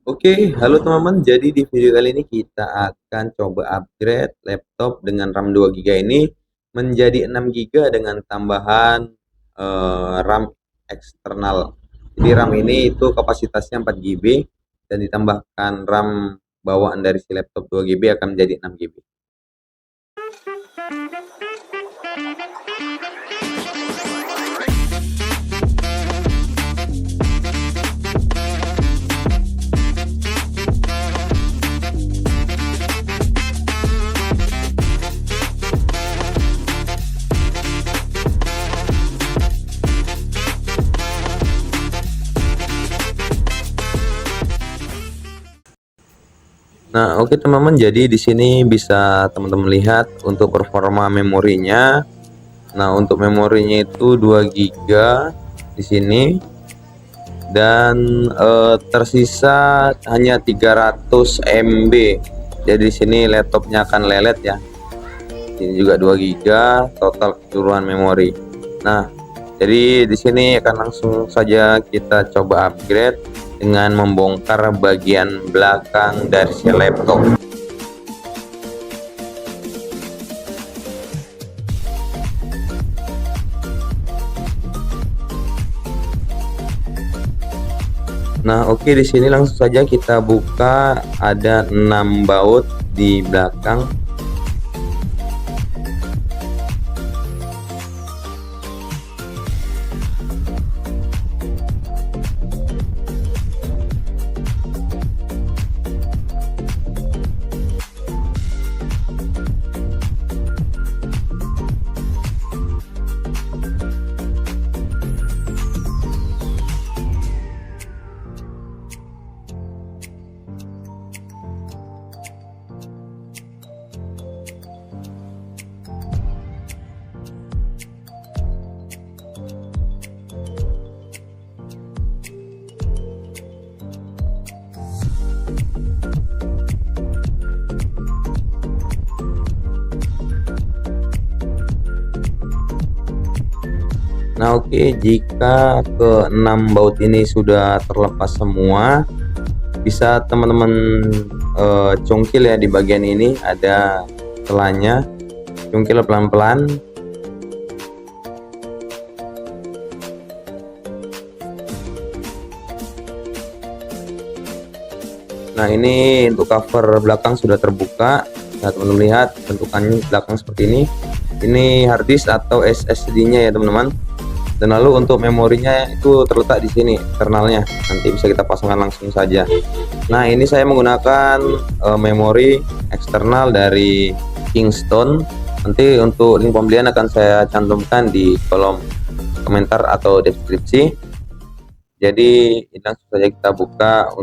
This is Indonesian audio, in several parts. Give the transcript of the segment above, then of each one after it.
Oke, halo teman-teman. Jadi di video kali ini kita akan coba upgrade laptop dengan RAM 2 GB ini menjadi 6 GB dengan tambahan RAM eksternal. Jadi RAM ini itu kapasitasnya 4 GB dan ditambahkan RAM bawaan dari si laptop 2 GB akan menjadi 6 GB. Nah, oke teman-teman, jadi di sini bisa teman-teman lihat untuk performa memorinya. Nah, untuk memorinya itu 2 GB di sini dan tersisa hanya 300 MB. Jadi di sini laptopnya akan lelet ya. Ini juga 2 GB total keseluruhan memori. Nah, jadi di sini akan langsung saja kita coba upgrade dengan membongkar bagian belakang dari si laptop. Nah, oke, di sini langsung saja kita buka, ada 6 baut di belakang. Nah, oke, jika ke-6 baut ini sudah terlepas semua, bisa teman-teman congkil ya. Di bagian ini ada celahnya, congkil pelan-pelan. Nah, ini untuk cover belakang sudah terbuka. Nah, teman-teman lihat bentukannya belakang seperti ini. Ini harddisk atau SSD-nya ya teman-teman. Dan lalu untuk memorinya itu terletak di sini eksternalnya, nanti bisa kita pasangkan langsung saja. Nah, ini saya menggunakan memori eksternal dari Kingston. Nanti untuk link pembelian akan saya cantumkan di kolom komentar atau deskripsi. Jadi langsung saja kita buka.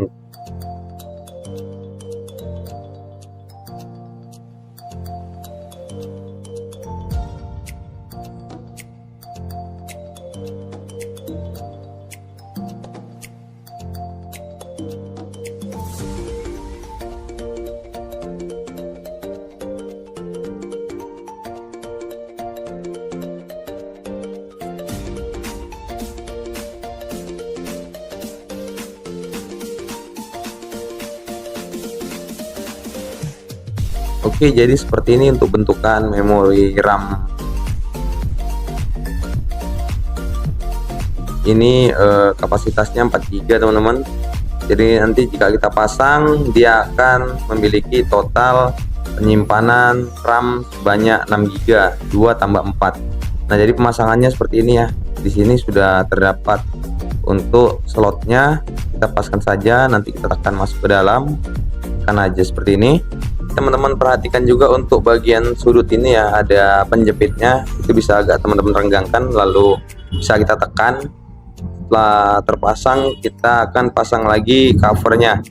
Oke, jadi seperti ini untuk bentukan memori RAM. Ini kapasitasnya 4 GB teman-teman. Jadi nanti jika kita pasang, dia akan memiliki total penyimpanan RAM sebanyak 6 GB, 2 tambah 4. Nah, jadi pemasangannya seperti ini ya. Di sini sudah terdapat untuk slotnya. Kita paskan saja, nanti kita tekan masuk ke dalam, tekan aja seperti ini. Teman-teman perhatikan juga untuk bagian sudut ini ya, ada penjepitnya, itu bisa agak teman-teman renggangkan, lalu bisa kita tekan. Setelah terpasang, kita akan pasang lagi covernya.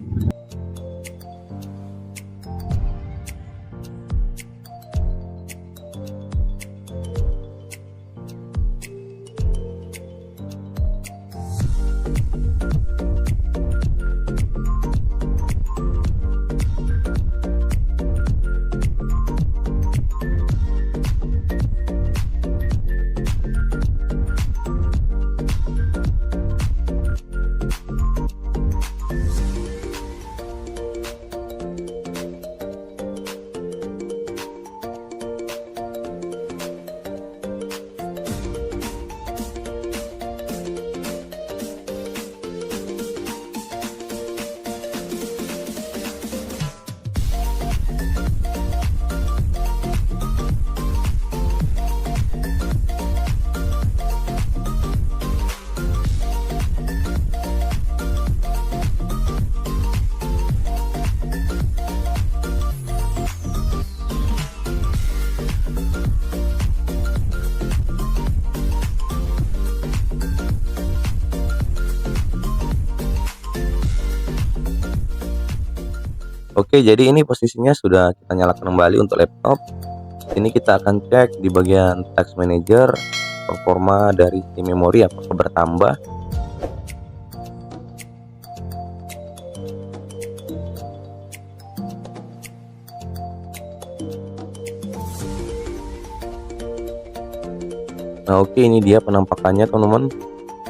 Oke, jadi ini posisinya sudah kita nyalakan kembali untuk laptop. Ini kita akan cek di bagian task manager performa dari si memori apakah bertambah. Nah, oke, ini dia penampakannya teman-teman.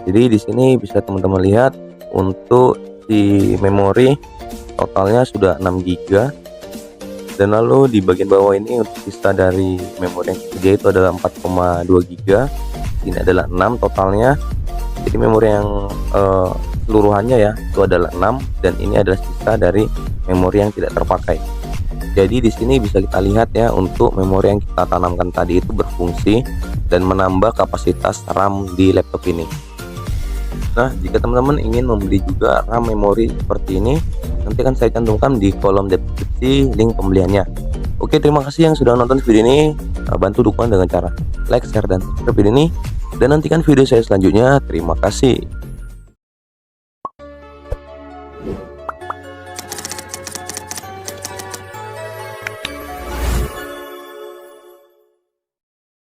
Jadi di sini bisa teman-teman lihat untuk si memori totalnya sudah 6 GB. Dan lalu di bagian bawah ini untuk sisa dari memori yang ketiga itu adalah 4,2 GB. Ini adalah 6 totalnya. Jadi memori yang seluruhannya ya itu adalah 6, dan ini adalah sisa dari memori yang tidak terpakai. Jadi di sini bisa kita lihat ya, untuk memori yang kita tanamkan tadi itu berfungsi dan menambah kapasitas RAM di laptop ini. Nah, jika teman-teman ingin membeli juga RAM memori seperti ini, nanti akan saya cantumkan di kolom deskripsi link pembeliannya. Oke, terima kasih yang sudah nonton video ini. Bantu dukungan dengan cara like, share, dan subscribe video ini, dan nantikan video saya selanjutnya. Terima kasih.